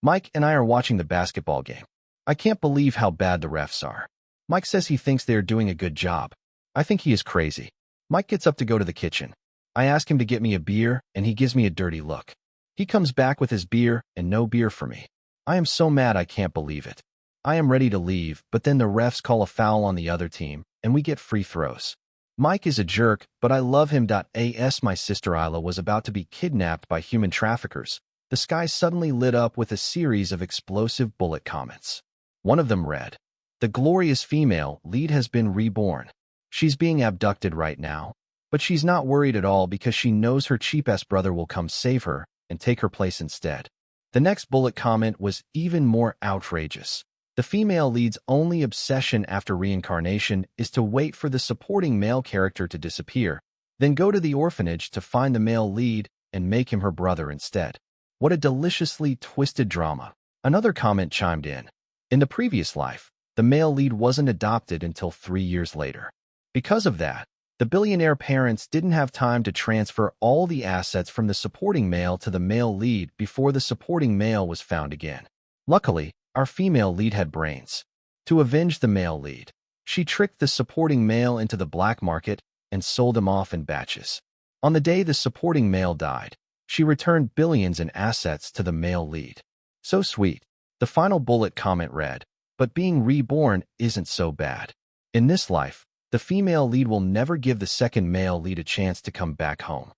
Mike and I are watching the basketball game. I can't believe how bad the refs are. Mike says he thinks they are doing a good job. I think he is crazy. Mike gets up to go to the kitchen. I ask him to get me a beer, and he gives me a dirty look. He comes back with his beer and no beer for me. I am so mad I can't believe it. I am ready to leave, but then the refs call a foul on the other team, and we get free throws. Mike is a jerk, but I love him. As my sister Isla was about to be kidnapped by human traffickers, the sky suddenly lit up with a series of explosive bullet comments. One of them read, "The glorious female lead has been reborn. She's being abducted right now, but she's not worried at all because she knows her cheap-ass brother will come save her and take her place instead." The next bullet comment was even more outrageous. The female lead's only obsession after reincarnation is to wait for the supporting male character to disappear, then go to the orphanage to find the male lead and make him her brother instead. What a deliciously twisted drama. Another comment chimed in. In the previous life, the male lead wasn't adopted until 3 years later. Because of that, the billionaire parents didn't have time to transfer all the assets from the supporting male to the male lead before the supporting male was found again. Luckily, our female lead had brains. To avenge the male lead, she tricked the supporting male into the black market and sold him off in batches. On the day the supporting male died, she returned billions in assets to the male lead. So sweet. The final bullet comment read, "But being reborn isn't so bad. In this life, the female lead will never give the second male lead a chance to come back home."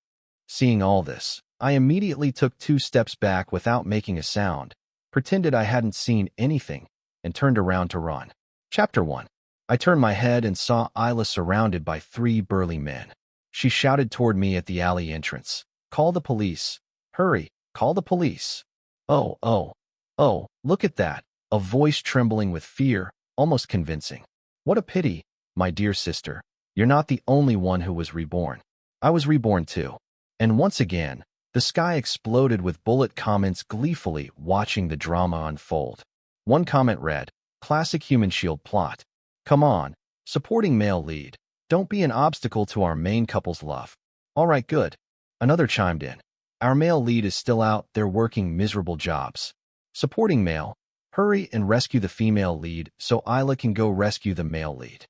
Seeing all this, I immediately took 2 steps back without making a sound, pretended I hadn't seen anything, and turned around to run. Chapter 1. I turned my head and saw Isla surrounded by 3 burly men. She shouted toward me at the alley entrance, "Call the police. Hurry, call the police." Oh, look at that. A voice trembling with fear, almost convincing. "What a pity, my dear sister. You're not the only one who was reborn. I was reborn too." And once again, the sky exploded with bullet comments gleefully watching the drama unfold. One comment read, "Classic human shield plot. Come on, supporting male lead. Don't be an obstacle to our main couple's love." All right, good. Another chimed in. "Our male lead is still out there working miserable jobs. Supporting male, hurry and rescue the female lead so Isla can go rescue the male lead."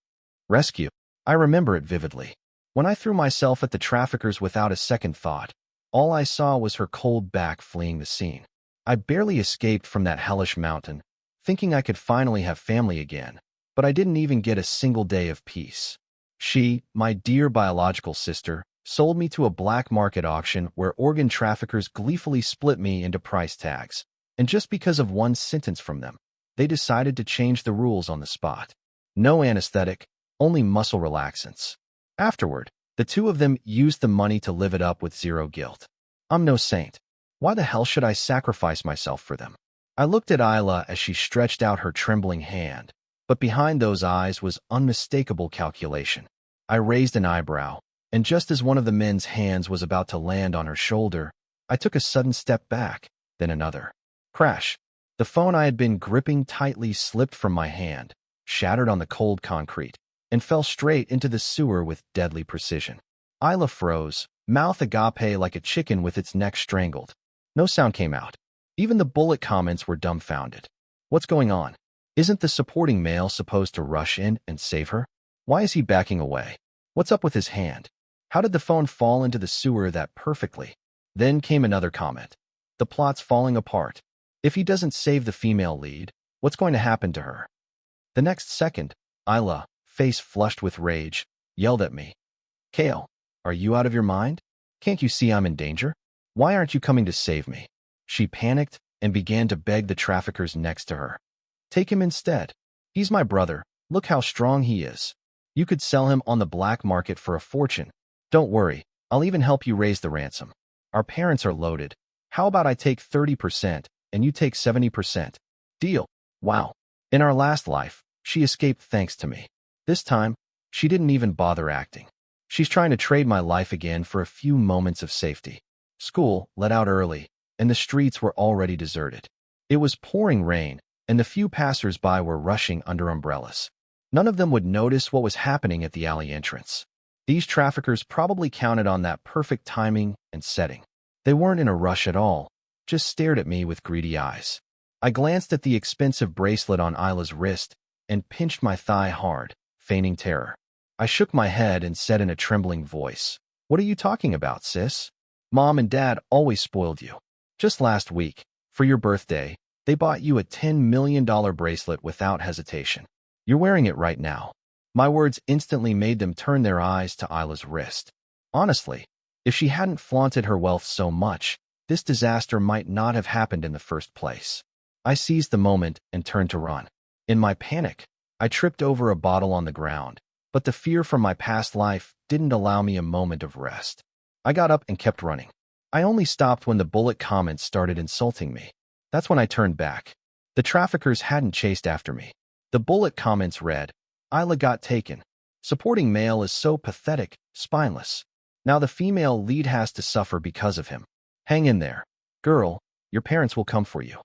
Rescue. I remember it vividly. When I threw myself at the traffickers without a second thought, all I saw was her cold back fleeing the scene. I barely escaped from that hellish mountain, thinking I could finally have family again, but I didn't even get a single day of peace. She, my dear biological sister, sold me to a black market auction where organ traffickers gleefully split me into price tags. And just because of one sentence from them, they decided to change the rules on the spot. No anesthetic, only muscle relaxants. Afterward, the 2 of them used the money to live it up with zero guilt. I'm no saint. Why the hell should I sacrifice myself for them? I looked at Isla as she stretched out her trembling hand, but behind those eyes was unmistakable calculation. I raised an eyebrow, and just as one of the men's hands was about to land on her shoulder, I took a sudden step back, then another. Crash. The phone I had been gripping tightly slipped from my hand, shattered on the cold concrete, and fell straight into the sewer with deadly precision. Isla froze, mouth agape like a chicken with its neck strangled. No sound came out. Even the bullet comments were dumbfounded. What's going on? Isn't the supporting male supposed to rush in and save her? Why is he backing away? What's up with his hand? How did the phone fall into the sewer that perfectly? Then came another comment. The plot's falling apart. If he doesn't save the female lead, what's going to happen to her? The next second, Isla, face flushed with rage, yelled at me. "Kale, are you out of your mind? Can't you see I'm in danger? Why aren't you coming to save me?" She panicked and began to beg the traffickers next to her. "Take him instead. He's my brother. Look how strong he is. You could sell him on the black market for a fortune. Don't worry, I'll even help you raise the ransom. Our parents are loaded. How about I take 30%? And you take 70%. Deal." Wow. In our last life, she escaped thanks to me. This time, she didn't even bother acting. She's trying to trade my life again for a few moments of safety. School let out early, and the streets were already deserted. It was pouring rain, and the few passers-by were rushing under umbrellas. None of them would notice what was happening at the alley entrance. These traffickers probably counted on that perfect timing and setting. They weren't in a rush at all, just stared at me with greedy eyes. I glanced at the expensive bracelet on Isla's wrist and pinched my thigh hard, feigning terror. I shook my head and said in a trembling voice, "What are you talking about, sis? Mom and Dad always spoiled you. Just last week, for your birthday, they bought you a $10 million bracelet without hesitation. You're wearing it right now." My words instantly made them turn their eyes to Isla's wrist. Honestly, if she hadn't flaunted her wealth so much, this disaster might not have happened in the first place. I seized the moment and turned to run. In my panic, I tripped over a bottle on the ground, but the fear from my past life didn't allow me a moment of rest. I got up and kept running. I only stopped when the bullet comments started insulting me. That's when I turned back. The traffickers hadn't chased after me. The bullet comments read, "Isla got taken. Supporting male is so pathetic, spineless. Now the female lead has to suffer because of him. Hang in there. Girl, your parents will come for you."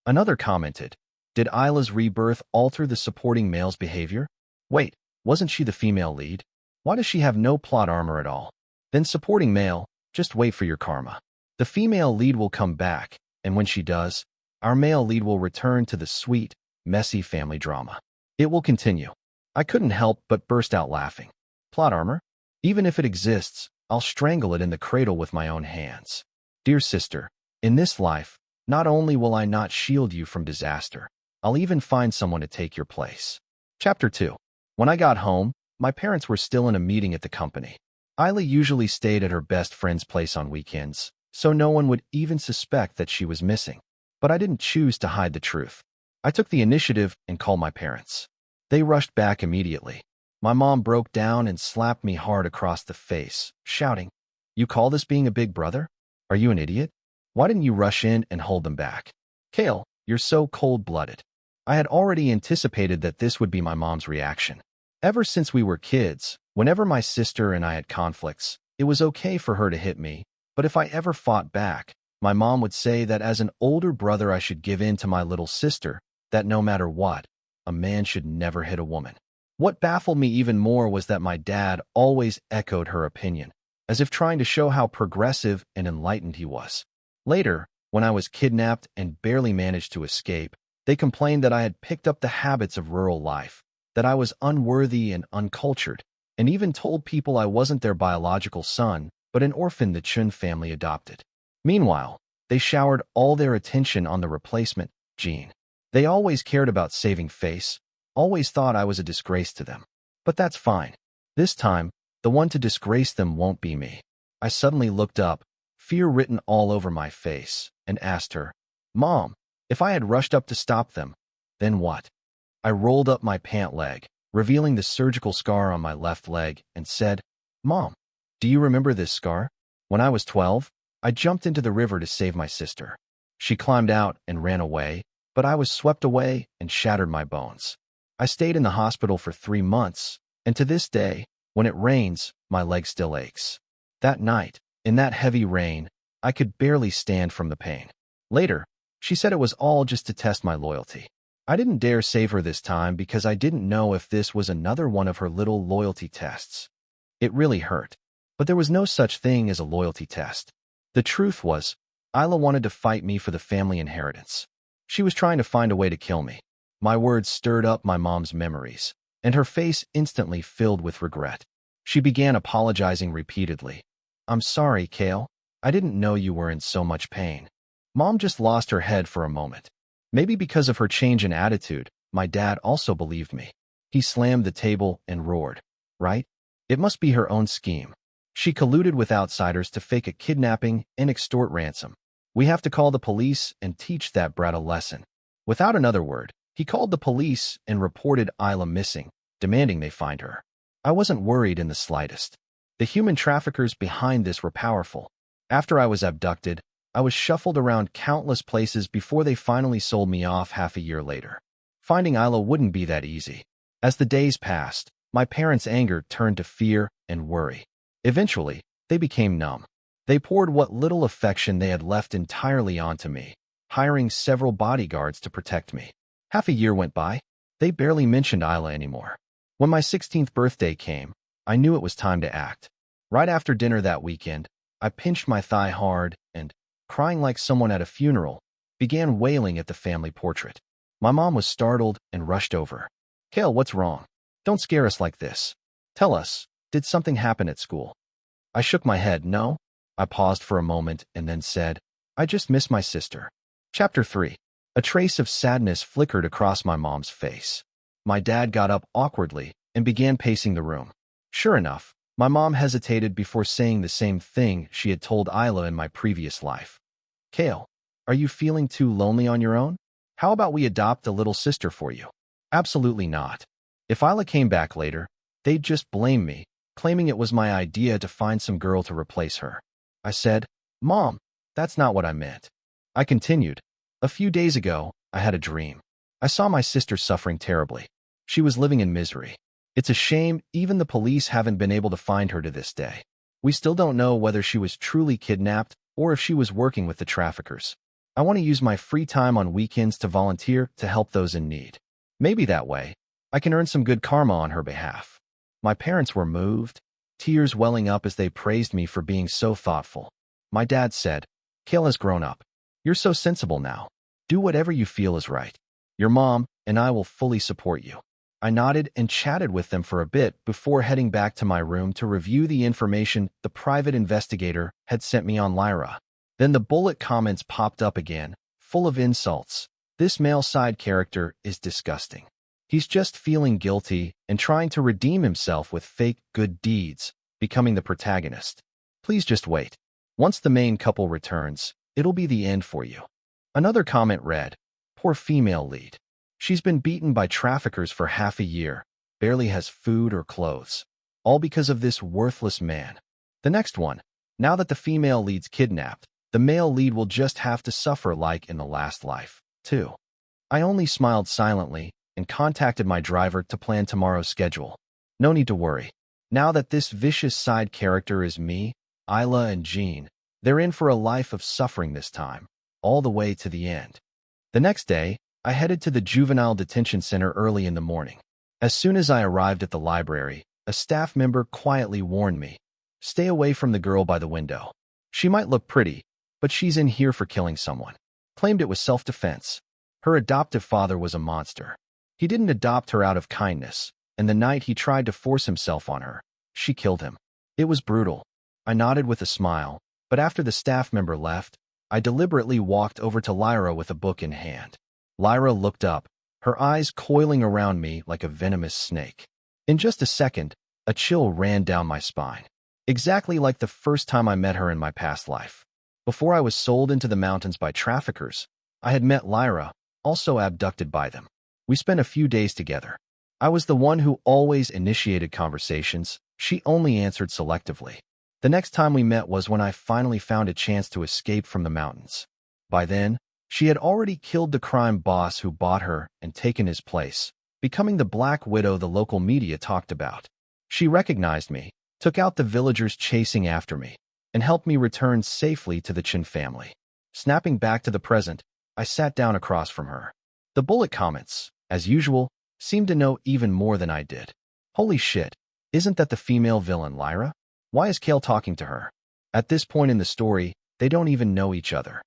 Another commented, "Did Isla's rebirth alter the supporting male's behavior? Wait, wasn't she the female lead? Why does she have no plot armor at all? Then supporting male, just wait for your karma. The female lead will come back, and when she does, our male lead will return to the sweet, messy family drama. It will continue." I couldn't help but burst out laughing. Plot armor? Even if it exists, I'll strangle it in the cradle with my own hands. Dear sister, in this life, not only will I not shield you from disaster, I'll even find someone to take your place. Chapter 2. When I got home, my parents were still in a meeting at the company. Isla usually stayed at her best friend's place on weekends, so no one would even suspect that she was missing. But I didn't choose to hide the truth. I took the initiative and called my parents. They rushed back immediately. My mom broke down and slapped me hard across the face, shouting, "You call this being a big brother? Are you an idiot? Why didn't you rush in and hold them back? Kale, you're so cold-blooded." I had already anticipated that this would be my mom's reaction. Ever since we were kids, whenever my sister and I had conflicts, it was okay for her to hit me, but if I ever fought back, my mom would say that as an older brother I should give in to my little sister, that no matter what, a man should never hit a woman. What baffled me even more was that my dad always echoed her opinion, as if trying to show how progressive and enlightened he was. Later, when I was kidnapped and barely managed to escape, they complained that I had picked up the habits of rural life, that I was unworthy and uncultured, and even told people I wasn't their biological son, but an orphan the Chun family adopted. Meanwhile, they showered all their attention on the replacement, Jean. They always cared about saving face, always thought I was a disgrace to them. But that's fine. This time, the one to disgrace them won't be me. I suddenly looked up, fear written all over my face, and asked her, "Mom, if I had rushed up to stop them, then what?" I rolled up my pant leg, revealing the surgical scar on my left leg, and said, "Mom, do you remember this scar? When I was 12, I jumped into the river to save my sister. She climbed out and ran away, but I was swept away and shattered my bones. I stayed in the hospital for 3 months, and to this day, when it rains, my leg still aches. That night, in that heavy rain, I could barely stand from the pain." Later, she said it was all just to test my loyalty. I didn't dare save her this time because I didn't know if this was another one of her little loyalty tests. It really hurt, but there was no such thing as a loyalty test. The truth was, Isla wanted to fight me for the family inheritance. She was trying to find a way to kill me. My words stirred up my mom's memories, and her face instantly filled with regret. She began apologizing repeatedly. "I'm sorry, Kale. I didn't know you were in so much pain." Mom just lost her head for a moment. Maybe because of her change in attitude, my dad also believed me. He slammed the table and roared, "Right? It must be her own scheme. She colluded with outsiders to fake a kidnapping and extort ransom. We have to call the police and teach that brat a lesson." Without another word, he called the police and reported Isla missing, demanding they find her. I wasn't worried in the slightest. The human traffickers behind this were powerful. After I was abducted, I was shuffled around countless places before they finally sold me off half a year later. Finding Isla wouldn't be that easy. As the days passed, my parents' anger turned to fear and worry. Eventually, they became numb. They poured what little affection they had left entirely onto me, hiring several bodyguards to protect me. Half a year went by. They barely mentioned Isla anymore. When my 16th birthday came, I knew it was time to act. Right after dinner that weekend, I pinched my thigh hard and, crying like someone at a funeral, began wailing at the family portrait. My mom was startled and rushed over. Kale, what's wrong? Don't scare us like this. Tell us, did something happen at school? I shook my head. No. I paused for a moment and then said, I just miss my sister. Chapter 3. A trace of sadness flickered across my mom's face. My dad got up awkwardly and began pacing the room. Sure enough, my mom hesitated before saying the same thing she had told Isla in my previous life. Kale, are you feeling too lonely on your own? How about we adopt a little sister for you? Absolutely not. If Isla came back later, they'd just blame me, claiming it was my idea to find some girl to replace her. I said, Mom, that's not what I meant. I continued, a few days ago, I had a dream. I saw my sister suffering terribly. She was living in misery. It's a shame even the police haven't been able to find her to this day. We still don't know whether she was truly kidnapped or if she was working with the traffickers. I want to use my free time on weekends to volunteer to help those in need. Maybe that way, I can earn some good karma on her behalf. My parents were moved, tears welling up as they praised me for being so thoughtful. My dad said, Kale has grown up. You're so sensible now. Do whatever you feel is right. Your mom and I will fully support you. I nodded and chatted with them for a bit before heading back to my room to review the information the private investigator had sent me on Lyra. Then the bullet comments popped up again, full of insults. This male side character is disgusting. He's just feeling guilty and trying to redeem himself with fake good deeds, becoming the protagonist. Please just wait. Once the main couple returns, it'll be the end for you. Another comment read, poor female lead. She's been beaten by traffickers for half a year, barely has food or clothes. All because of this worthless man. The next one, now that the female lead's kidnapped, the male lead will just have to suffer like in the last life, too. I only smiled silently and contacted my driver to plan tomorrow's schedule. No need to worry. Now that this vicious side character is me, Isla and Jean, they're in for a life of suffering this time, all the way to the end. The next day, I headed to the juvenile detention center early in the morning. As soon as I arrived at the library, a staff member quietly warned me, stay away from the girl by the window. She might look pretty, but she's in here for killing someone. Claimed it was self-defense. Her adoptive father was a monster. He didn't adopt her out of kindness, and the night he tried to force himself on her, she killed him. It was brutal. I nodded with a smile, but after the staff member left, I deliberately walked over to Lyra with a book in hand. Lyra looked up, her eyes coiling around me like a venomous snake. In just a second, a chill ran down my spine. Exactly like the first time I met her in my past life. Before I was sold into the mountains by traffickers, I had met Lyra, also abducted by them. We spent a few days together. I was the one who always initiated conversations. She only answered selectively. The next time we met was when I finally found a chance to escape from the mountains. By then, she had already killed the crime boss who bought her and taken his place, becoming the Black Widow the local media talked about. She recognized me, took out the villagers chasing after me, and helped me return safely to the Chin family. Snapping back to the present, I sat down across from her. The bullet comments, as usual, seemed to know even more than I did. Holy shit, isn't that the female villain Lyra? Why is Kale talking to her? At this point in the story, they don't even know each other.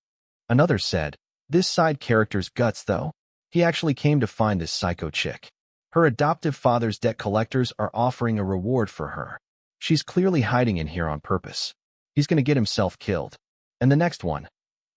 Another said, this side character's guts though. He actually came to find this psycho chick. Her adoptive father's debt collectors are offering a reward for her. She's clearly hiding in here on purpose. He's gonna get himself killed. And the next one.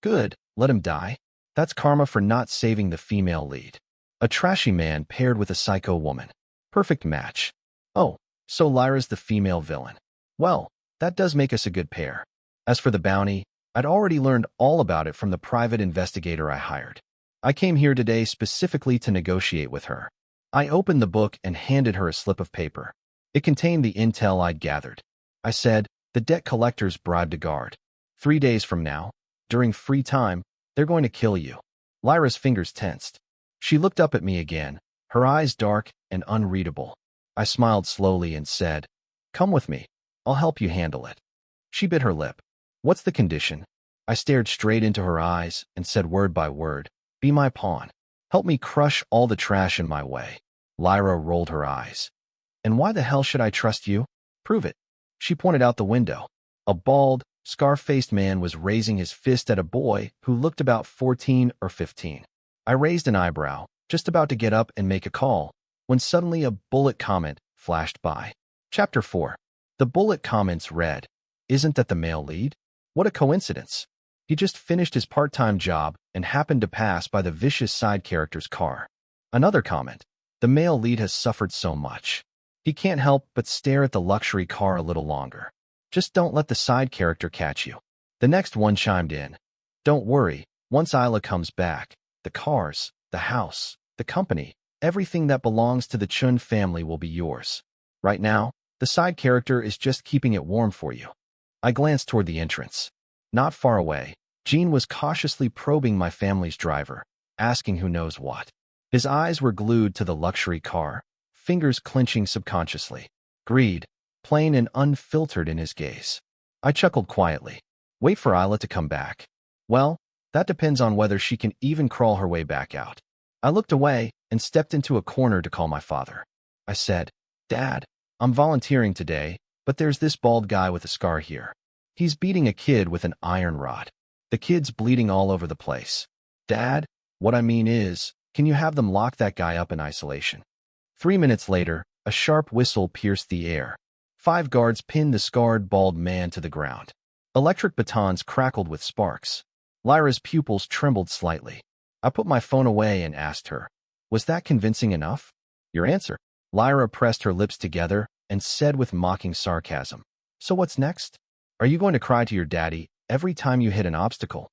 Good, let him die. That's karma for not saving the female lead. A trashy man paired with a psycho woman. Perfect match. Oh, so Lyra's the female villain. Well, that does make us a good pair. As for the bounty, I'd already learned all about it from the private investigator I hired. I came here today specifically to negotiate with her. I opened the book and handed her a slip of paper. It contained the intel I'd gathered. I said, the debt collectors bribed a guard. 3 days from now, during free time, they're going to kill you. Lyra's fingers tensed. She looked up at me again, her eyes dark and unreadable. I smiled slowly and said, come with me. I'll help you handle it. She bit her lip. What's the condition? I stared straight into her eyes and said word by word, be my pawn. Help me crush all the trash in my way. Lyra rolled her eyes. And why the hell should I trust you? Prove it. She pointed out the window. A bald, scar-faced man was raising his fist at a boy who looked about 14 or 15. I raised an eyebrow, just about to get up and make a call, when suddenly a bullet comment flashed by. Chapter 4. The bullet comments read, "Isn't that the male lead? What a coincidence. He just finished his part-time job and happened to pass by the vicious side character's car." Another comment, "The male lead has suffered so much. He can't help but stare at the luxury car a little longer. Just don't let the side character catch you." The next one chimed in, "Don't worry, once Isla comes back, the cars, the house, the company, everything that belongs to the Chun family will be yours. Right now, the side character is just keeping it warm for you." I glanced toward the entrance. Not far away, Gene was cautiously probing my family's driver, asking who knows what. His eyes were glued to the luxury car, fingers clenching subconsciously. Greed, plain and unfiltered in his gaze. I chuckled quietly. Wait for Isla to come back. Well, that depends on whether she can even crawl her way back out. I looked away and stepped into a corner to call my father. I said, "Dad, I'm volunteering today, but there's this bald guy with a scar here. He's beating a kid with an iron rod. The kid's bleeding all over the place. Dad, what I mean is, can you have them lock that guy up in isolation?" 3 minutes later, a sharp whistle pierced the air. 5 guards pinned the scarred bald man to the ground. Electric batons crackled with sparks. Lyra's pupils trembled slightly. I put my phone away and asked her, "Was that convincing enough?" "Your answer." Lyra pressed her lips together and said with mocking sarcasm, "So what's next? Are you going to cry to your daddy every time you hit an obstacle?"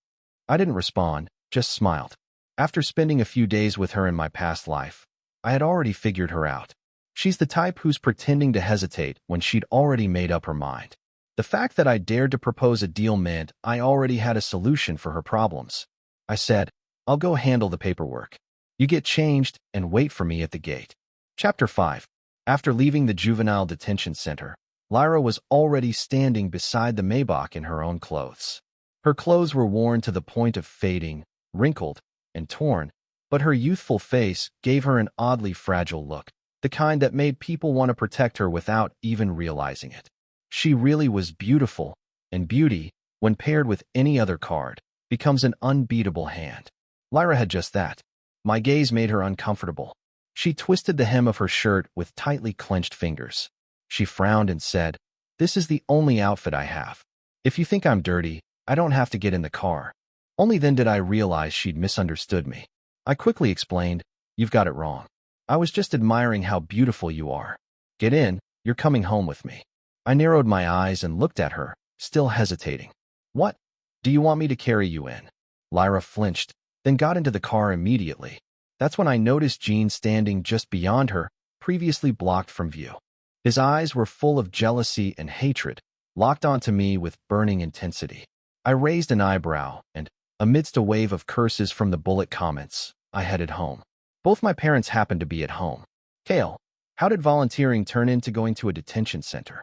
I didn't respond, just smiled. After spending a few days with her in my past life, I had already figured her out. She's the type who's pretending to hesitate when she'd already made up her mind. The fact that I dared to propose a deal meant I already had a solution for her problems. I said, "I'll go handle the paperwork. You get changed and wait for me at the gate." Chapter 5. After leaving the juvenile detention center, Lyra was already standing beside the Maybach in her own clothes. Her clothes were worn to the point of fading, wrinkled, and torn, but her youthful face gave her an oddly fragile look, the kind that made people want to protect her without even realizing it. She really was beautiful, and beauty, when paired with any other card, becomes an unbeatable hand. Lyra had just that. My gaze made her uncomfortable. She twisted the hem of her shirt with tightly clenched fingers. She frowned and said, "This is the only outfit I have. If you think I'm dirty, I don't have to get in the car." Only then did I realize she'd misunderstood me. I quickly explained, "You've got it wrong. I was just admiring how beautiful you are. Get in, you're coming home with me." I narrowed my eyes and looked at her, still hesitating. "What? Do you want me to carry you in?" Lyra flinched, then got into the car immediately. That's when I noticed Gene standing just beyond her, previously blocked from view. His eyes were full of jealousy and hatred, locked onto me with burning intensity. I raised an eyebrow, and, amidst a wave of curses from the bullet comments, I headed home. Both my parents happened to be at home. "Kale, how did volunteering turn into going to a detention center?"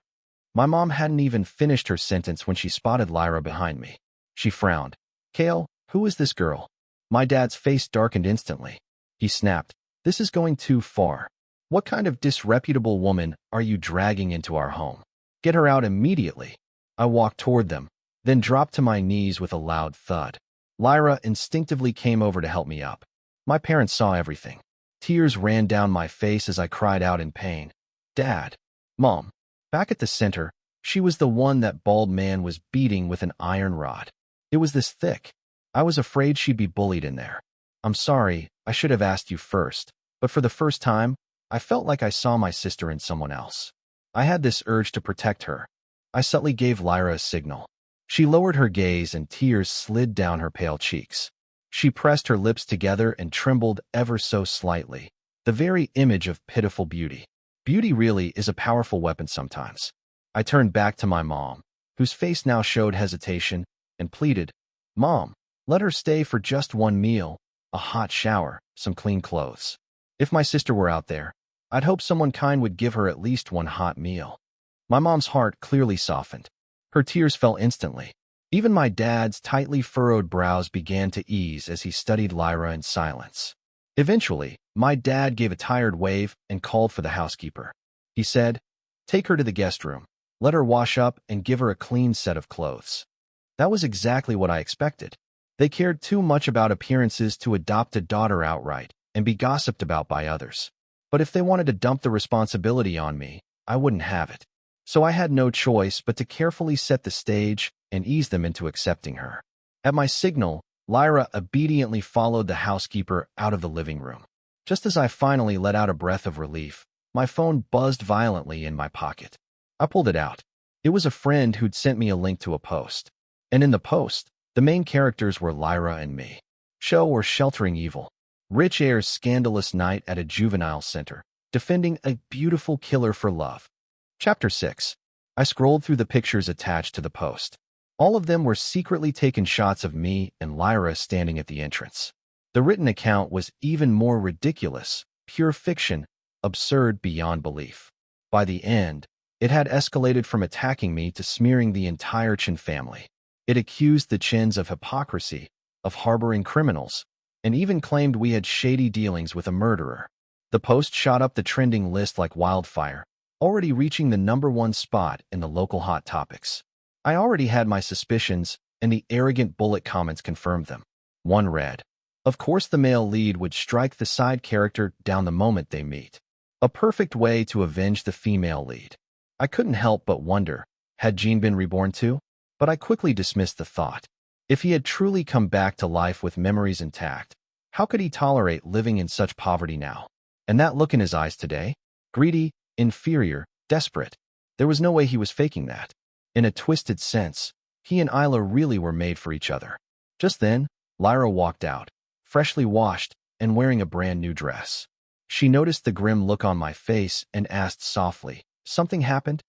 My mom hadn't even finished her sentence when she spotted Lyra behind me. She frowned. "Kale, who is this girl?" My dad's face darkened instantly. He snapped, "This is going too far. What kind of disreputable woman are you dragging into our home? Get her out immediately." I walked toward them, then dropped to my knees with a loud thud. Lyra instinctively came over to help me up. My parents saw everything. Tears ran down my face as I cried out in pain. "Dad, Mom." Back at the center, she was the one that bald man was beating with an iron rod. It was this thick. I was afraid she'd be bullied in there. "I'm sorry, I should have asked you first, but for the first time, I felt like I saw my sister in someone else. I had this urge to protect her." I subtly gave Lyra a signal. She lowered her gaze and tears slid down her pale cheeks. She pressed her lips together and trembled ever so slightly, the very image of pitiful beauty. Beauty really is a powerful weapon sometimes. I turned back to my mom, whose face now showed hesitation, and pleaded, "Mom, let her stay for just one meal, a hot shower, some clean clothes. If my sister were out there, I'd hope someone kind would give her at least one hot meal." My mom's heart clearly softened. Her tears fell instantly. Even my dad's tightly furrowed brows began to ease as he studied Lyra in silence. Eventually, my dad gave a tired wave and called for the housekeeper. He said, "Take her to the guest room. Let her wash up and give her a clean set of clothes." That was exactly what I expected. They cared too much about appearances to adopt a daughter outright and be gossiped about by others. But if they wanted to dump the responsibility on me, I wouldn't have it. So I had no choice but to carefully set the stage and ease them into accepting her. At my signal, Lyra obediently followed the housekeeper out of the living room. Just as I finally let out a breath of relief, my phone buzzed violently in my pocket. I pulled it out. It was a friend who'd sent me a link to a post. And in the post, the main characters were Lyra and me. Show or sheltering evil. Rich Ayre's scandalous night at a juvenile center, defending a beautiful killer for love. Chapter 6. I scrolled through the pictures attached to the post. All of them were secretly taken shots of me and Lyra standing at the entrance. The written account was even more ridiculous, pure fiction, absurd beyond belief. By the end, it had escalated from attacking me to smearing the entire Chen family. It accused the Chens of hypocrisy, of harboring criminals, and even claimed we had shady dealings with a murderer. The post shot up the trending list like wildfire, already reaching the #1 spot in the local hot topics. I already had my suspicions, and the arrogant bullet comments confirmed them. One read, "Of course the male lead would strike the side character down the moment they meet. A perfect way to avenge the female lead." I couldn't help but wonder, had Jean been reborn too? But I quickly dismissed the thought. If he had truly come back to life with memories intact, how could he tolerate living in such poverty now? And that look in his eyes today? Greedy, inferior, desperate. There was no way he was faking that. In a twisted sense, he and Isla really were made for each other. Just then, Lyra walked out, freshly washed and wearing a brand new dress. She noticed the grim look on my face and asked softly, "Something happened?"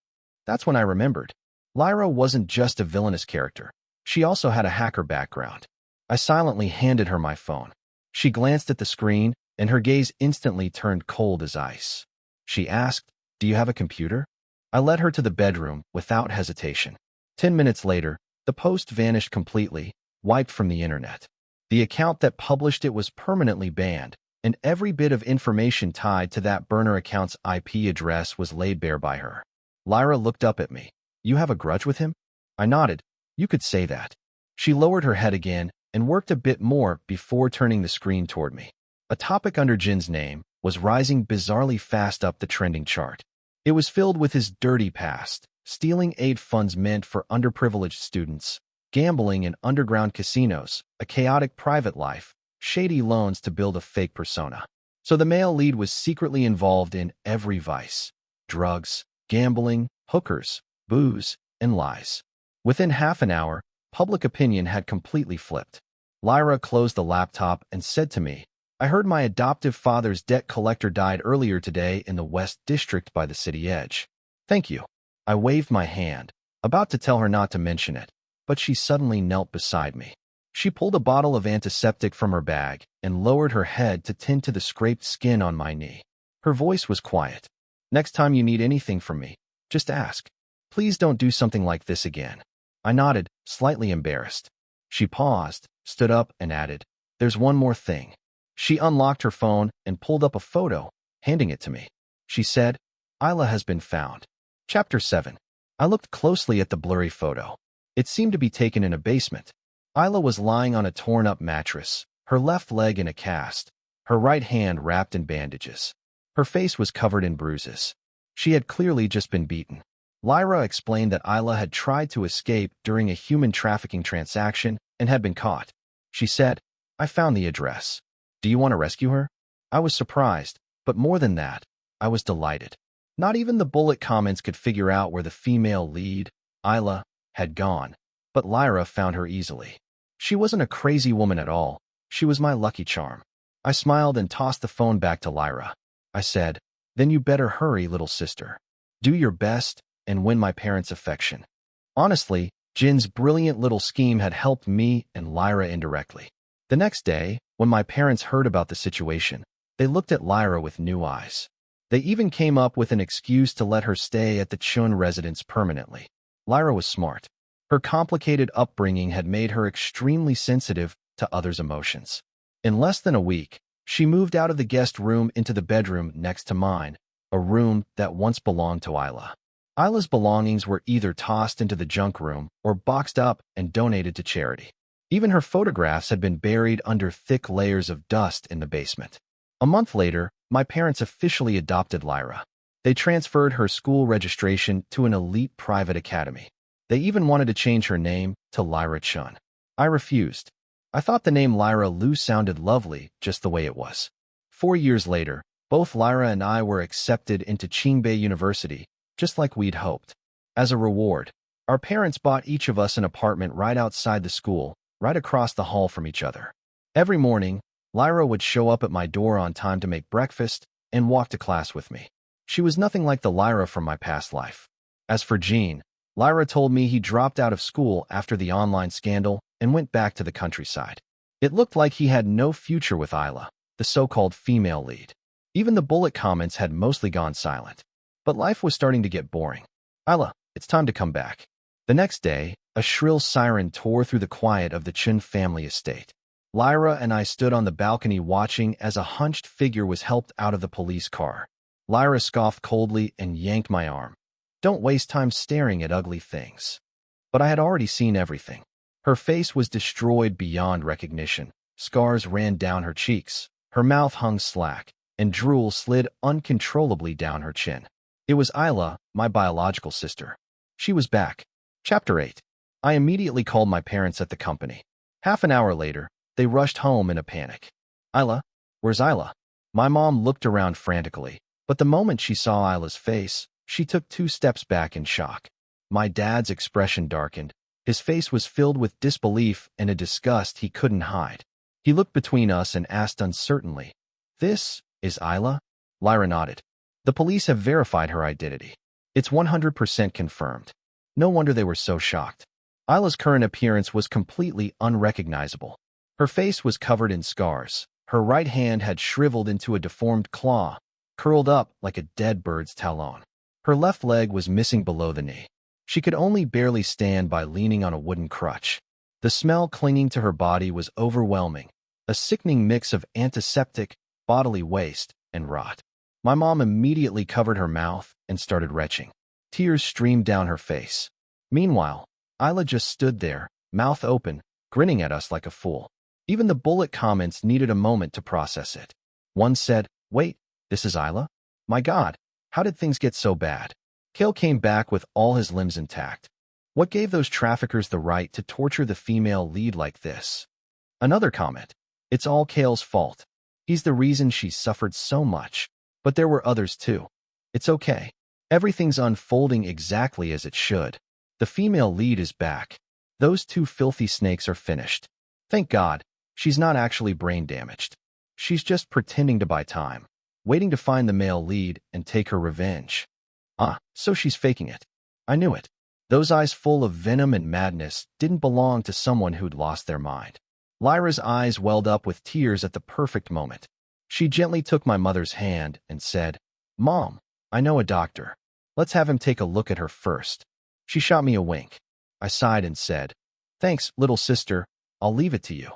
That's when I remembered. Lyra wasn't just a villainous character. She also had a hacker background. I silently handed her my phone. She glanced at the screen, and her gaze instantly turned cold as ice. She asked, "Do you have a computer?" I led her to the bedroom without hesitation. 10 minutes later, the post vanished completely, wiped from the internet. The account that published it was permanently banned, and every bit of information tied to that burner account's IP address was laid bare by her. Lyra looked up at me. "You have a grudge with him?" I nodded. "You could say that." She lowered her head again and worked a bit more before turning the screen toward me. A topic under Jin's name was rising bizarrely fast up the trending chart. It was filled with his dirty past, stealing aid funds meant for underprivileged students, gambling in underground casinos, a chaotic private life, shady loans to build a fake persona. So the male lead was secretly involved in every vice: drugs, gambling, hookers, booze, and lies. Within half an hour, public opinion had completely flipped. Lyra closed the laptop and said to me, "I heard my adoptive father's debt collector died earlier today in the West District by the city edge." "Thank you." I waved my hand, about to tell her not to mention it, but she suddenly knelt beside me. She pulled a bottle of antiseptic from her bag and lowered her head to tend to the scraped skin on my knee. Her voice was quiet. "Next time you need anything from me, just ask. Please don't do something like this again." I nodded, slightly embarrassed. She paused, stood up, and added, "There's one more thing." She unlocked her phone and pulled up a photo, handing it to me. She said, "Isla has been found." Chapter 7. I looked closely at the blurry photo. It seemed to be taken in a basement. Isla was lying on a torn-up mattress, her left leg in a cast, her right hand wrapped in bandages. Her face was covered in bruises. She had clearly just been beaten. Lyra explained that Isla had tried to escape during a human trafficking transaction and had been caught. She said, "I found the address. Do you want to rescue her?" I was surprised, but more than that, I was delighted. Not even the bullet comments could figure out where the female lead, Isla, had gone, but Lyra found her easily. She wasn't a crazy woman at all. She was my lucky charm. I smiled and tossed the phone back to Lyra. I said, "Then you better hurry, little sister. Do your best and win my parents' affection." Honestly, Jin's brilliant little scheme had helped me and Lyra indirectly. The next day, when my parents heard about the situation, they looked at Lyra with new eyes. They even came up with an excuse to let her stay at the Chun residence permanently. Lyra was smart. Her complicated upbringing had made her extremely sensitive to others' emotions. In less than a week, she moved out of the guest room into the bedroom next to mine, a room that once belonged to Isla. Isla's belongings were either tossed into the junk room or boxed up and donated to charity. Even her photographs had been buried under thick layers of dust in the basement. A month later, my parents officially adopted Lyra. They transferred her school registration to an elite private academy. They even wanted to change her name to Lyra Chun. I refused. I thought the name Lyra Lu sounded lovely just the way it was. 4 years later, both Lyra and I were accepted into Qingbei University, just like we'd hoped. As a reward, our parents bought each of us an apartment right outside the school, right across the hall from each other. Every morning, Lyra would show up at my door on time to make breakfast and walk to class with me. She was nothing like the Lyra from my past life. As for Gene, Lyra told me he dropped out of school after the online scandal and went back to the countryside. It looked like he had no future with Isla, the so-called female lead. Even the bullet comments had mostly gone silent. But life was starting to get boring. Isla, it's time to come back. The next day, a shrill siren tore through the quiet of the Chun family estate. Lyra and I stood on the balcony watching as a hunched figure was helped out of the police car. Lyra scoffed coldly and yanked my arm. Don't waste time staring at ugly things. But I had already seen everything. Her face was destroyed beyond recognition. Scars ran down her cheeks. Her mouth hung slack, and drool slid uncontrollably down her chin. It was Isla, my biological sister. She was back. Chapter 8. I immediately called my parents at the company. Half an hour later, they rushed home in a panic. Isla? Where's Isla? My mom looked around frantically, but the moment she saw Isla's face, she took 2 steps back in shock. My dad's expression darkened. His face was filled with disbelief and a disgust he couldn't hide. He looked between us and asked uncertainly, "This is Isla?" Lyra nodded. "The police have verified her identity. It's 100% confirmed." No wonder they were so shocked. Isla's current appearance was completely unrecognizable. Her face was covered in scars. Her right hand had shriveled into a deformed claw, curled up like a dead bird's talon. Her left leg was missing below the knee. She could only barely stand by leaning on a wooden crutch. The smell clinging to her body was overwhelming, a sickening mix of antiseptic, bodily waste, and rot. My mom immediately covered her mouth and started retching. Tears streamed down her face. Meanwhile, Isla just stood there, mouth open, grinning at us like a fool. Even the bullet comments needed a moment to process it. One said, "Wait, this is Isla? My God, how did things get so bad?" Kale came back with all his limbs intact. What gave those traffickers the right to torture the female lead like this? Another comment, "It's all Kale's fault. He's the reason she suffered so much." But there were others too. "It's okay. Everything's unfolding exactly as it should. The female lead is back. Those 2 filthy snakes are finished. Thank God, she's not actually brain damaged. She's just pretending to buy time, waiting to find the male lead and take her revenge." Ah, so she's faking it. I knew it. Those eyes full of venom and madness didn't belong to someone who'd lost their mind. Lyra's eyes welled up with tears at the perfect moment. She gently took my mother's hand and said, "Mom, I know a doctor. Let's have him take a look at her first." She shot me a wink. I sighed and said, "Thanks, little sister. I'll leave it to you."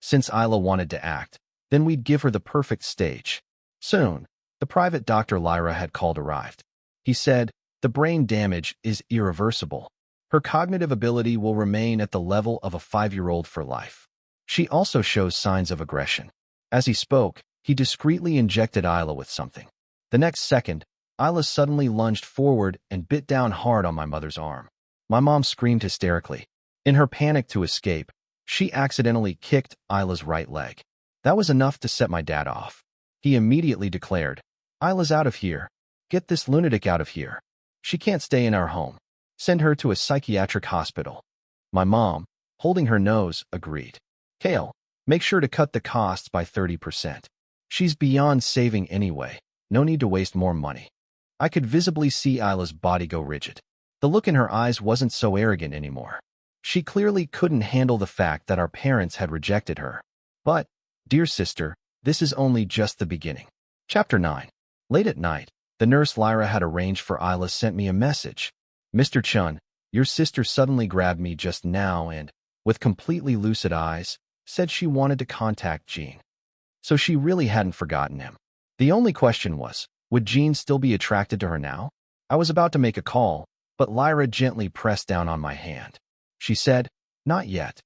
Since Isla wanted to act, then we'd give her the perfect stage. Soon, the private doctor Lyra had called arrived. He said, "The brain damage is irreversible. Her cognitive ability will remain at the level of a 5-year-old for life. She also shows signs of aggression." As he spoke, he discreetly injected Isla with something. The next second, Isla suddenly lunged forward and bit down hard on my mother's arm. My mom screamed hysterically. In her panic to escape, she accidentally kicked Isla's right leg. That was enough to set my dad off. He immediately declared, "Isla's out of here. Get this lunatic out of here. She can't stay in our home. Send her to a psychiatric hospital." My mom, holding her nose, agreed. "Kale, make sure to cut the costs by 30%. She's beyond saving anyway. No need to waste more money." I could visibly see Isla's body go rigid. The look in her eyes wasn't so arrogant anymore. She clearly couldn't handle the fact that our parents had rejected her. But, dear sister, this is only just the beginning. Chapter 9. Late at night, the nurse Lyra had arranged for Isla sent me a message. "Mr. Chun, your sister suddenly grabbed me just now and, with completely lucid eyes, said she wanted to contact Gene." So she really hadn't forgotten him. The only question was, would Gene still be attracted to her now? I was about to make a call, but Lyra gently pressed down on my hand. She said, "Not yet."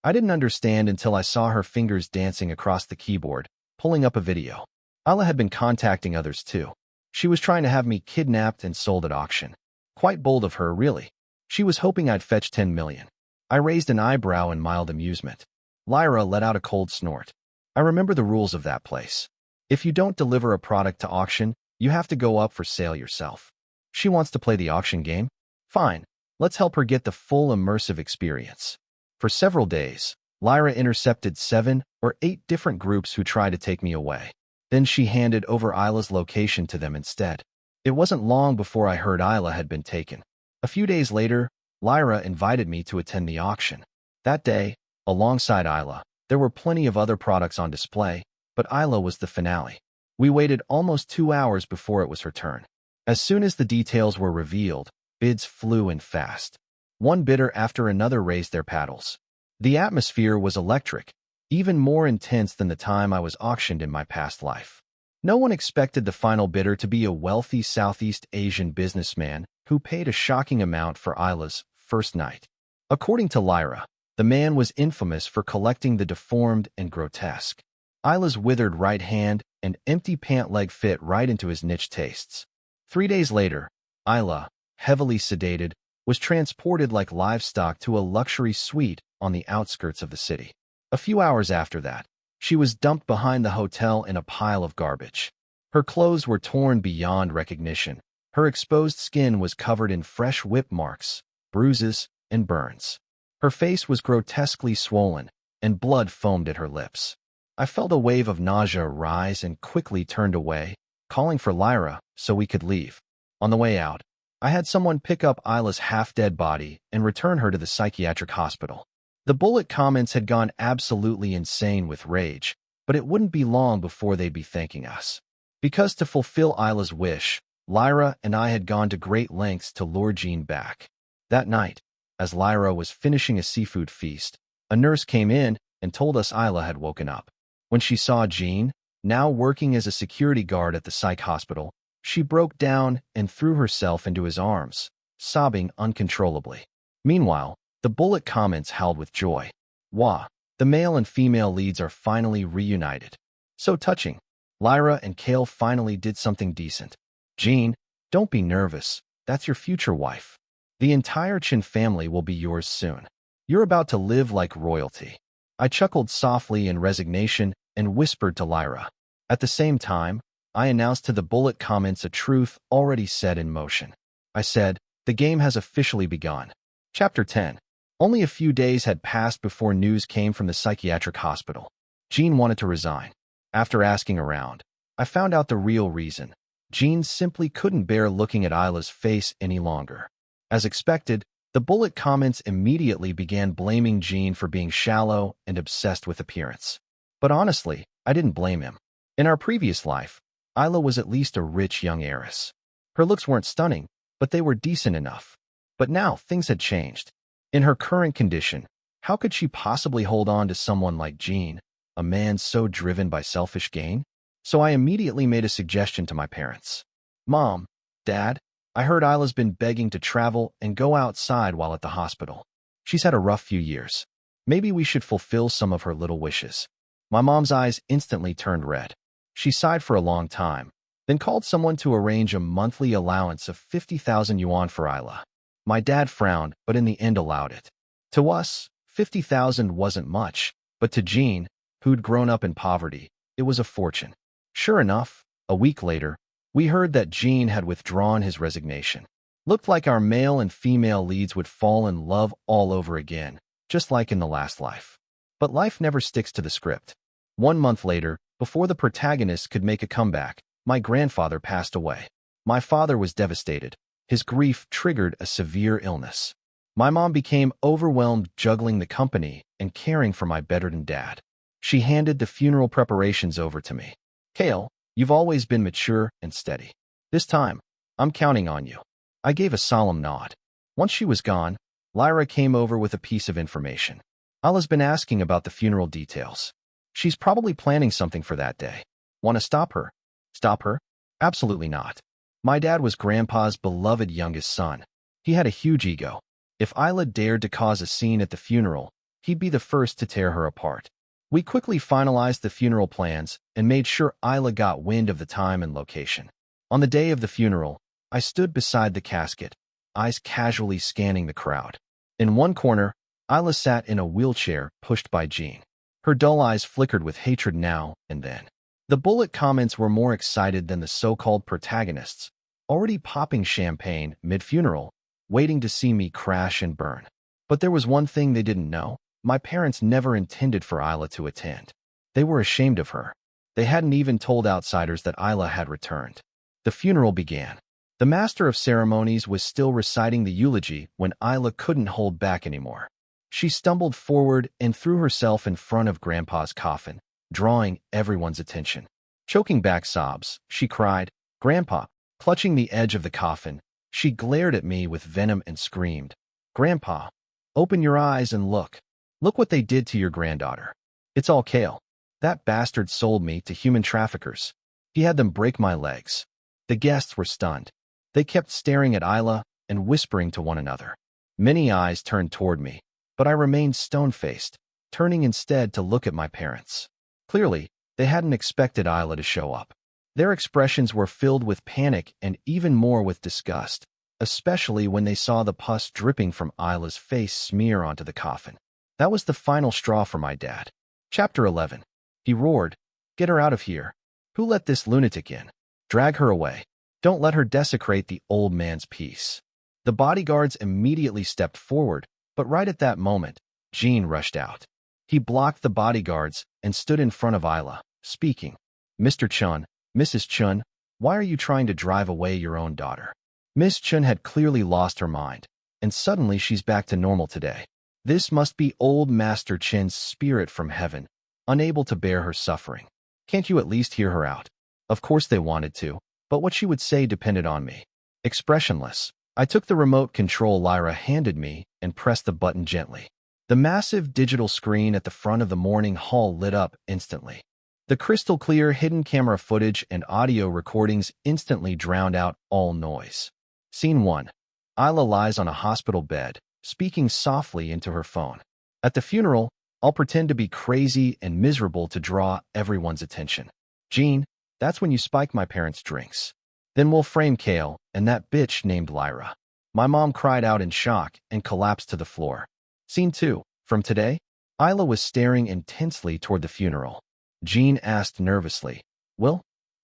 I didn't understand until I saw her fingers dancing across the keyboard, pulling up a video. Ayla had been contacting others too. She was trying to have me kidnapped and sold at auction. Quite bold of her, really. She was hoping I'd fetch 10 million. I raised an eyebrow in mild amusement. Lyra let out a cold snort. I remember the rules of that place. If you don't deliver a product to auction, you have to go up for sale yourself. She wants to play the auction game? Fine, let's help her get the full immersive experience. For several days, Lyra intercepted 7 or 8 different groups who tried to take me away. Then she handed over Ayla's location to them instead. It wasn't long before I heard Ayla had been taken. A few days later, Lyra invited me to attend the auction. That day, alongside Ayla, there were plenty of other products on display, but Ayla was the finale. We waited almost 2 hours before it was her turn. As soon as the details were revealed, bids flew in fast. One bidder after another raised their paddles. The atmosphere was electric, even more intense than the time I was auctioned in my past life. No one expected the final bidder to be a wealthy Southeast Asian businessman who paid a shocking amount for Ayla's first night. According to Lyra, the man was infamous for collecting the deformed and grotesque. Ayla's withered right hand and empty pant leg fit right into his niche tastes. 3 days later, Ayla, heavily sedated, was transported like livestock to a luxury suite on the outskirts of the city. A few hours after that, she was dumped behind the hotel in a pile of garbage. Her clothes were torn beyond recognition. Her exposed skin was covered in fresh whip marks, bruises, and burns. Her face was grotesquely swollen, and blood foamed at her lips. I felt a wave of nausea rise and quickly turned away, calling for Lyra so we could leave. On the way out, I had someone pick up Ayla's half-dead body and return her to the psychiatric hospital. The bullet comments had gone absolutely insane with rage, but it wouldn't be long before they'd be thanking us. Because to fulfill Ayla's wish, Lyra and I had gone to great lengths to lure Jean back. That night, as Lyra was finishing a seafood feast, a nurse came in and told us Ayla had woken up. When she saw Jean, now working as a security guard at the psych hospital, she broke down and threw herself into his arms, sobbing uncontrollably. Meanwhile, the bullet comments howled with joy. Wah! The male and female leads are finally reunited. So touching. Lyra and Kale finally did something decent. Jean, don't be nervous. That's your future wife. The entire Chin family will be yours soon. You're about to live like royalty. I chuckled softly in resignation and whispered to Lyra. At the same time, I announced to the bullet comments a truth already set in motion. I said, the game has officially begun. Chapter 10. Only a few days had passed before news came from the psychiatric hospital. Jean wanted to resign. After asking around, I found out the real reason. Jean simply couldn't bear looking at Ayla's face any longer. As expected, the bullet comments immediately began blaming Jean for being shallow and obsessed with appearance. But honestly, I didn't blame him. In our previous life, Ayla was at least a rich young heiress. Her looks weren't stunning, but they were decent enough. But now things had changed. In her current condition, how could she possibly hold on to someone like Jean, a man so driven by selfish gain? So I immediately made a suggestion to my parents. Mom, Dad, I heard Ayla's been begging to travel and go outside while at the hospital. She's had a rough few years. Maybe we should fulfill some of her little wishes. My mom's eyes instantly turned red. She sighed for a long time, then called someone to arrange a monthly allowance of 50,000 yuan for Ayla. My dad frowned, but in the end allowed it. To us, 50,000 wasn't much, but to Jean, who'd grown up in poverty, it was a fortune. Sure enough, a week later, we heard that Jean had withdrawn his resignation. Looked like our male and female leads would fall in love all over again, just like in the last life. But life never sticks to the script. 1 month later, before the protagonist could make a comeback, my grandfather passed away. My father was devastated. His grief triggered a severe illness. My mom became overwhelmed juggling the company and caring for my bedridden dad. She handed the funeral preparations over to me. Kale, you've always been mature and steady. This time, I'm counting on you. I gave a solemn nod. Once she was gone, Lyra came over with a piece of information. Ayla's been asking about the funeral details. She's probably planning something for that day. Want to stop her? Stop her? Absolutely not. My dad was Grandpa's beloved youngest son. He had a huge ego. If Isla dared to cause a scene at the funeral, he'd be the first to tear her apart. We quickly finalized the funeral plans and made sure Isla got wind of the time and location. On the day of the funeral, I stood beside the casket, eyes casually scanning the crowd. In one corner, Isla sat in a wheelchair pushed by Jean. Her dull eyes flickered with hatred now and then. The bullet comments were more excited than the so-called protagonists, already popping champagne mid-funeral, waiting to see me crash and burn. But there was one thing they didn't know. My parents never intended for Isla to attend. They were ashamed of her. They hadn't even told outsiders that Isla had returned. The funeral began. The master of ceremonies was still reciting the eulogy when Isla couldn't hold back anymore. She stumbled forward and threw herself in front of Grandpa's coffin, drawing everyone's attention. Choking back sobs, she cried, "Grandpa!" Clutching the edge of the coffin, she glared at me with venom and screamed, "Grandpa, open your eyes and look. Look what they did to your granddaughter. It's all Cale. That bastard sold me to human traffickers. He had them break my legs." The guests were stunned. They kept staring at Isla and whispering to one another. Many eyes turned toward me, but I remained stone-faced, turning instead to look at my parents. Clearly, they hadn't expected Isla to show up. Their expressions were filled with panic and even more with disgust, especially when they saw the pus dripping from Isla's face smear onto the coffin. That was the final straw for my dad. Chapter 11. He roared, "Get her out of here. Who let this lunatic in? Drag her away. Don't let her desecrate the old man's peace." The bodyguards immediately stepped forward, but right at that moment, Jean rushed out. He blocked the bodyguards and stood in front of Isla, speaking, "Mr. Chun, Mrs. Chun, why are you trying to drive away your own daughter?" Miss Chun had clearly lost her mind, and suddenly she's back to normal today. This must be old Master Chin's spirit from heaven, unable to bear her suffering. Can't you at least hear her out? Of course they wanted to, but what she would say depended on me. Expressionless, I took the remote control Lyra handed me and pressed the button gently. The massive digital screen at the front of the morning hall lit up instantly. The crystal-clear hidden camera footage and audio recordings instantly drowned out all noise. Scene 1. Isla lies on a hospital bed, speaking softly into her phone. At the funeral, I'll pretend to be crazy and miserable to draw everyone's attention. Jean, that's when you spike my parents' drinks. Then we'll frame Cale and that bitch named Lyra. My mom cried out in shock and collapsed to the floor. Scene 2. From today, Isla was staring intensely toward the funeral. Jean asked nervously, Will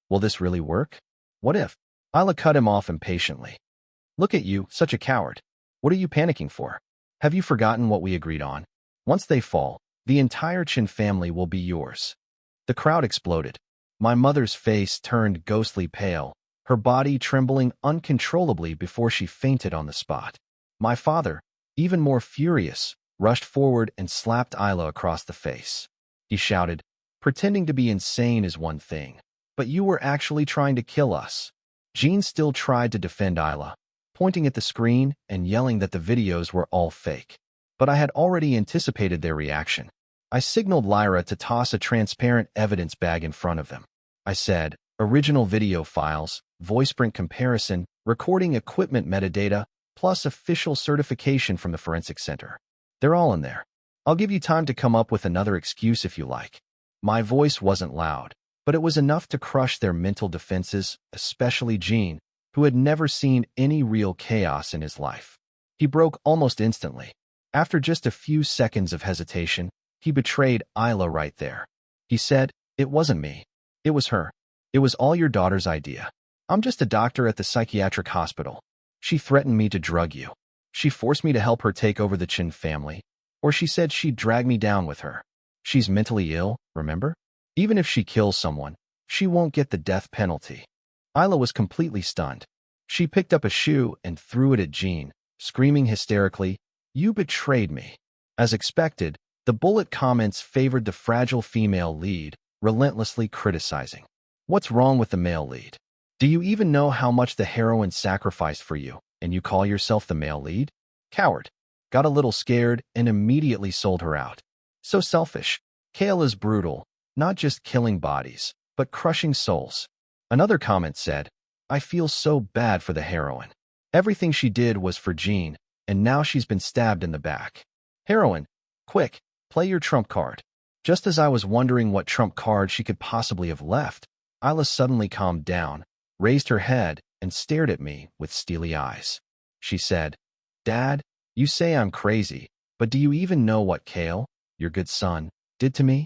this really work? What if? Isla cut him off impatiently. Look at you, such a coward. What are you panicking for? Have you forgotten what we agreed on? Once they fall, the entire Chin family will be yours. The crowd exploded. My mother's face turned ghostly pale, her body trembling uncontrollably before she fainted on the spot. My father, even more furious, rushed forward and slapped Isla across the face. He shouted, "Pretending to be insane is one thing, but you were actually trying to kill us." Jean still tried to defend Isla, pointing at the screen and yelling that the videos were all fake. But I had already anticipated their reaction. I signaled Lyra to toss a transparent evidence bag in front of them. I said, "Original video files, voiceprint comparison, recording equipment metadata, plus official certification from the Forensic Center. They're all in there. I'll give you time to come up with another excuse if you like." My voice wasn't loud, but it was enough to crush their mental defenses, especially Jean, who had never seen any real chaos in his life. He broke almost instantly. After just a few seconds of hesitation, he betrayed Isla right there. He said, "It wasn't me. It was her. It was all your daughter's idea. I'm just a doctor at the psychiatric hospital. She threatened me to drug you. She forced me to help her take over the Chin family. Or she said she'd drag me down with her. She's mentally ill, remember? Even if she kills someone, she won't get the death penalty." Isla was completely stunned. She picked up a shoe and threw it at Jean, screaming hysterically, "You betrayed me." As expected, the bullet comments favored the fragile female lead, relentlessly criticizing. What's wrong with the male lead? Do you even know how much the heroine sacrificed for you, and you call yourself the male lead? Coward. Got a little scared and immediately sold her out. So selfish. Cale is brutal, not just killing bodies, but crushing souls. Another comment said, I feel so bad for the heroine. Everything she did was for Jean, and now she's been stabbed in the back. Heroine, quick, play your trump card. Just as I was wondering what trump card she could possibly have left, Isla suddenly calmed down, raised her head, and stared at me with steely eyes. She said, "Dad, you say I'm crazy, but do you even know what Cale, your good son, did to me?"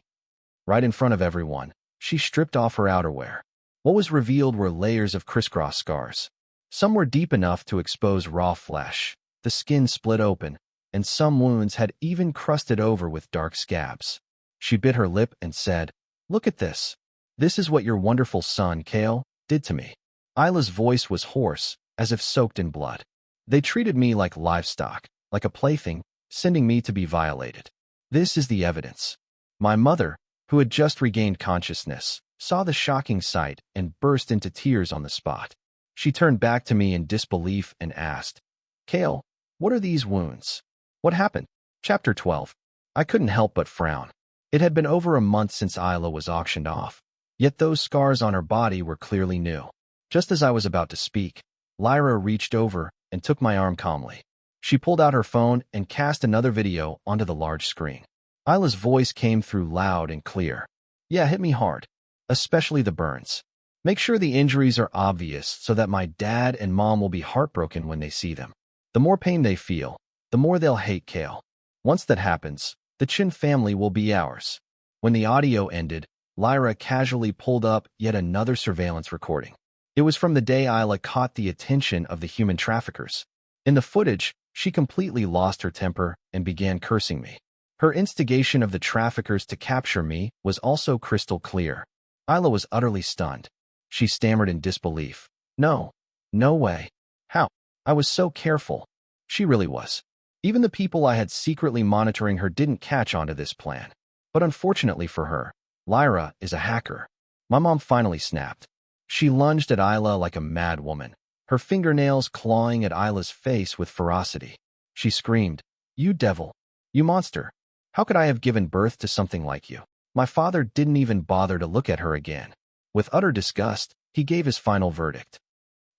Right in front of everyone, she stripped off her outerwear. What was revealed were layers of crisscross scars. Some were deep enough to expose raw flesh, the skin split open, and some wounds had even crusted over with dark scabs. She bit her lip and said, "Look at this. This is what your wonderful son, Cale, did to me." Isla's voice was hoarse, as if soaked in blood. "They treated me like livestock, like a plaything, sending me to be violated. This is the evidence." My mother, who had just regained consciousness, saw the shocking sight and burst into tears on the spot. She turned back to me in disbelief and asked, "Cale, what are these wounds? What happened?" Chapter 12. I couldn't help but frown. It had been over a month since Isla was auctioned off, yet those scars on her body were clearly new. Just as I was about to speak, Lyra reached over and took my arm calmly. She pulled out her phone and cast another video onto the large screen. Isla's voice came through loud and clear. "Yeah, hit me hard, especially the burns. Make sure the injuries are obvious so that my dad and mom will be heartbroken when they see them. The more pain they feel, the more they'll hate Cale. Once that happens, the Chin family will be ours." When the audio ended, Lyra casually pulled up yet another surveillance recording. It was from the day Isla caught the attention of the human traffickers. In the footage, she completely lost her temper and began cursing me. Her instigation of the traffickers to capture me was also crystal clear. Isla was utterly stunned. She stammered in disbelief. "No. No way. How? I was so careful." She really was. Even the people I had secretly monitoring her didn't catch on to this plan. But unfortunately for her, Lyra is a hacker. My mom finally snapped. She lunged at Isla like a mad woman, her fingernails clawing at Isla's face with ferocity. She screamed, "You devil! You monster! How could I have given birth to something like you?" My father didn't even bother to look at her again. With utter disgust, he gave his final verdict.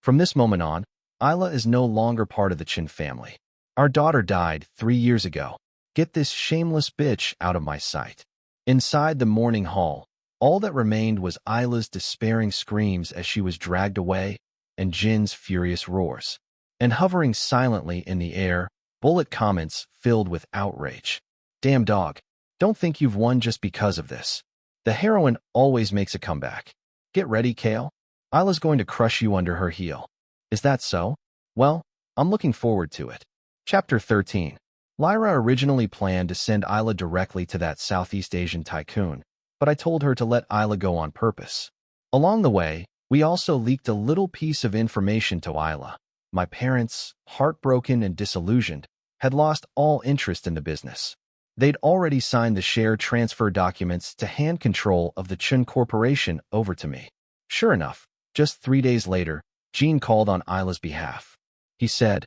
"From this moment on, Isla is no longer part of the Chin family. Our daughter died 3 years ago. Get this shameless bitch out of my sight." Inside the mourning hall, all that remained was Isla's despairing screams as she was dragged away, and Jin's furious roars. And hovering silently in the air, bullet comments filled with outrage. "Damn dog. Don't think you've won just because of this. The heroine always makes a comeback. Get ready, Cale. Isla's going to crush you under her heel." Is that so? Well, I'm looking forward to it. Chapter 13. Lyra originally planned to send Isla directly to that Southeast Asian tycoon, but I told her to let Isla go on purpose. Along the way, we also leaked a little piece of information to Isla. My parents, heartbroken and disillusioned, had lost all interest in the business. They'd already signed the share transfer documents to hand control of the Chun Corporation over to me. Sure enough, just 3 days later, Jean called on Isla's behalf. He said,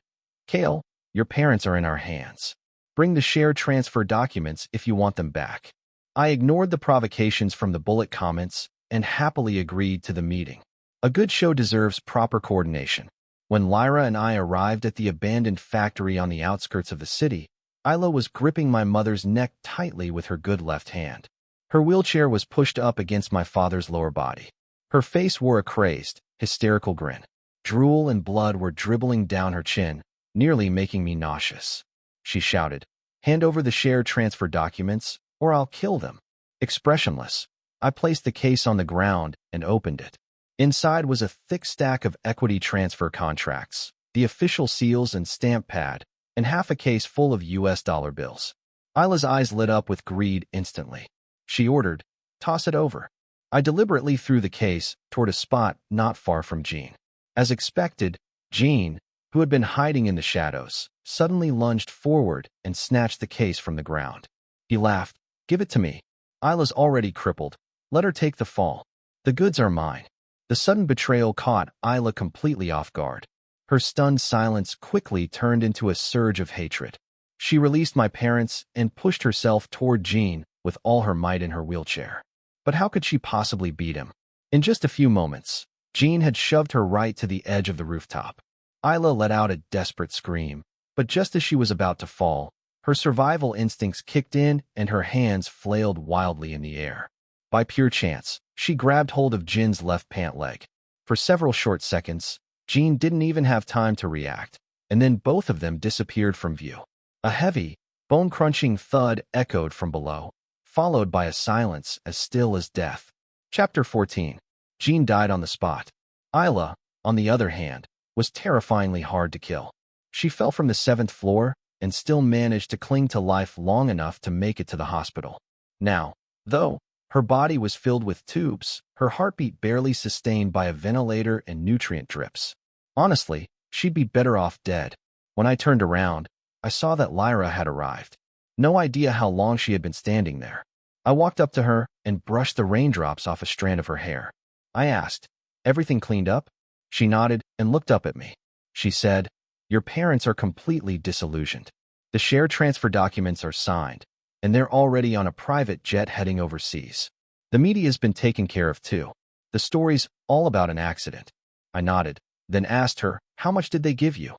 "Cale, your parents are in our hands. Bring the share transfer documents if you want them back." I ignored the provocations from the bullet comments and happily agreed to the meeting. A good show deserves proper coordination. When Lyra and I arrived at the abandoned factory on the outskirts of the city, Isla was gripping my mother's neck tightly with her good left hand. Her wheelchair was pushed up against my father's lower body. Her face wore a crazed, hysterical grin. Drool and blood were dribbling down her chin, nearly making me nauseous. She shouted, "Hand over the share transfer documents, or I'll kill them." Expressionless, I placed the case on the ground and opened it. Inside was a thick stack of equity transfer contracts, the official seals and stamp pad, and half a case full of US dollar bills. Isla's eyes lit up with greed instantly. She ordered, "Toss it over." I deliberately threw the case toward a spot not far from Jean. As expected, Jean, who had been hiding in the shadows, suddenly lunged forward and snatched the case from the ground. He laughed, "Give it to me. Isla's already crippled. Let her take the fall. The goods are mine." The sudden betrayal caught Isla completely off guard. Her stunned silence quickly turned into a surge of hatred. She released my parents and pushed herself toward Jean with all her might in her wheelchair. But how could she possibly beat him? In just a few moments, Jean had shoved her right to the edge of the rooftop. Isla let out a desperate scream, but just as she was about to fall, her survival instincts kicked in and her hands flailed wildly in the air. By pure chance, she grabbed hold of Jin's left pant leg. For several short seconds, Jean didn't even have time to react, and then both of them disappeared from view. A heavy, bone-crunching thud echoed from below, followed by a silence as still as death. Chapter 14. Jean died on the spot. Isla, on the other hand, was terrifyingly hard to kill. She fell from the 7th floor and still managed to cling to life long enough to make it to the hospital. Now, though, her body was filled with tubes, her heartbeat barely sustained by a ventilator and nutrient drips. Honestly, she'd be better off dead. When I turned around, I saw that Lyra had arrived. No idea how long she had been standing there. I walked up to her and brushed the raindrops off a strand of her hair. I asked, "Everything cleaned up?" She nodded and looked up at me. She said, "Your parents are completely disillusioned. The share transfer documents are signed, and they're already on a private jet heading overseas. The media's been taken care of too. The story's all about an accident." I nodded, then asked her, "How much did they give you?"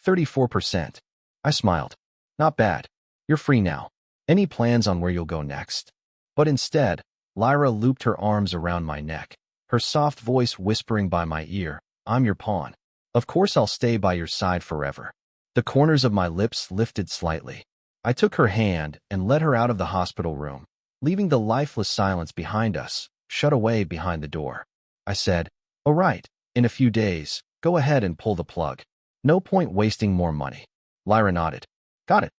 34%. I smiled. "Not bad. You're free now. Any plans on where you'll go next?" But instead, Lyra looped her arms around my neck, her soft voice whispering by my ear, "I'm your pawn. Of course I'll stay by your side forever." The corners of my lips lifted slightly. I took her hand and led her out of the hospital room, leaving the lifeless silence behind us, shut away behind the door. I said, "All right, in a few days, go ahead and pull the plug. No point wasting more money." Lyra nodded. "Got it."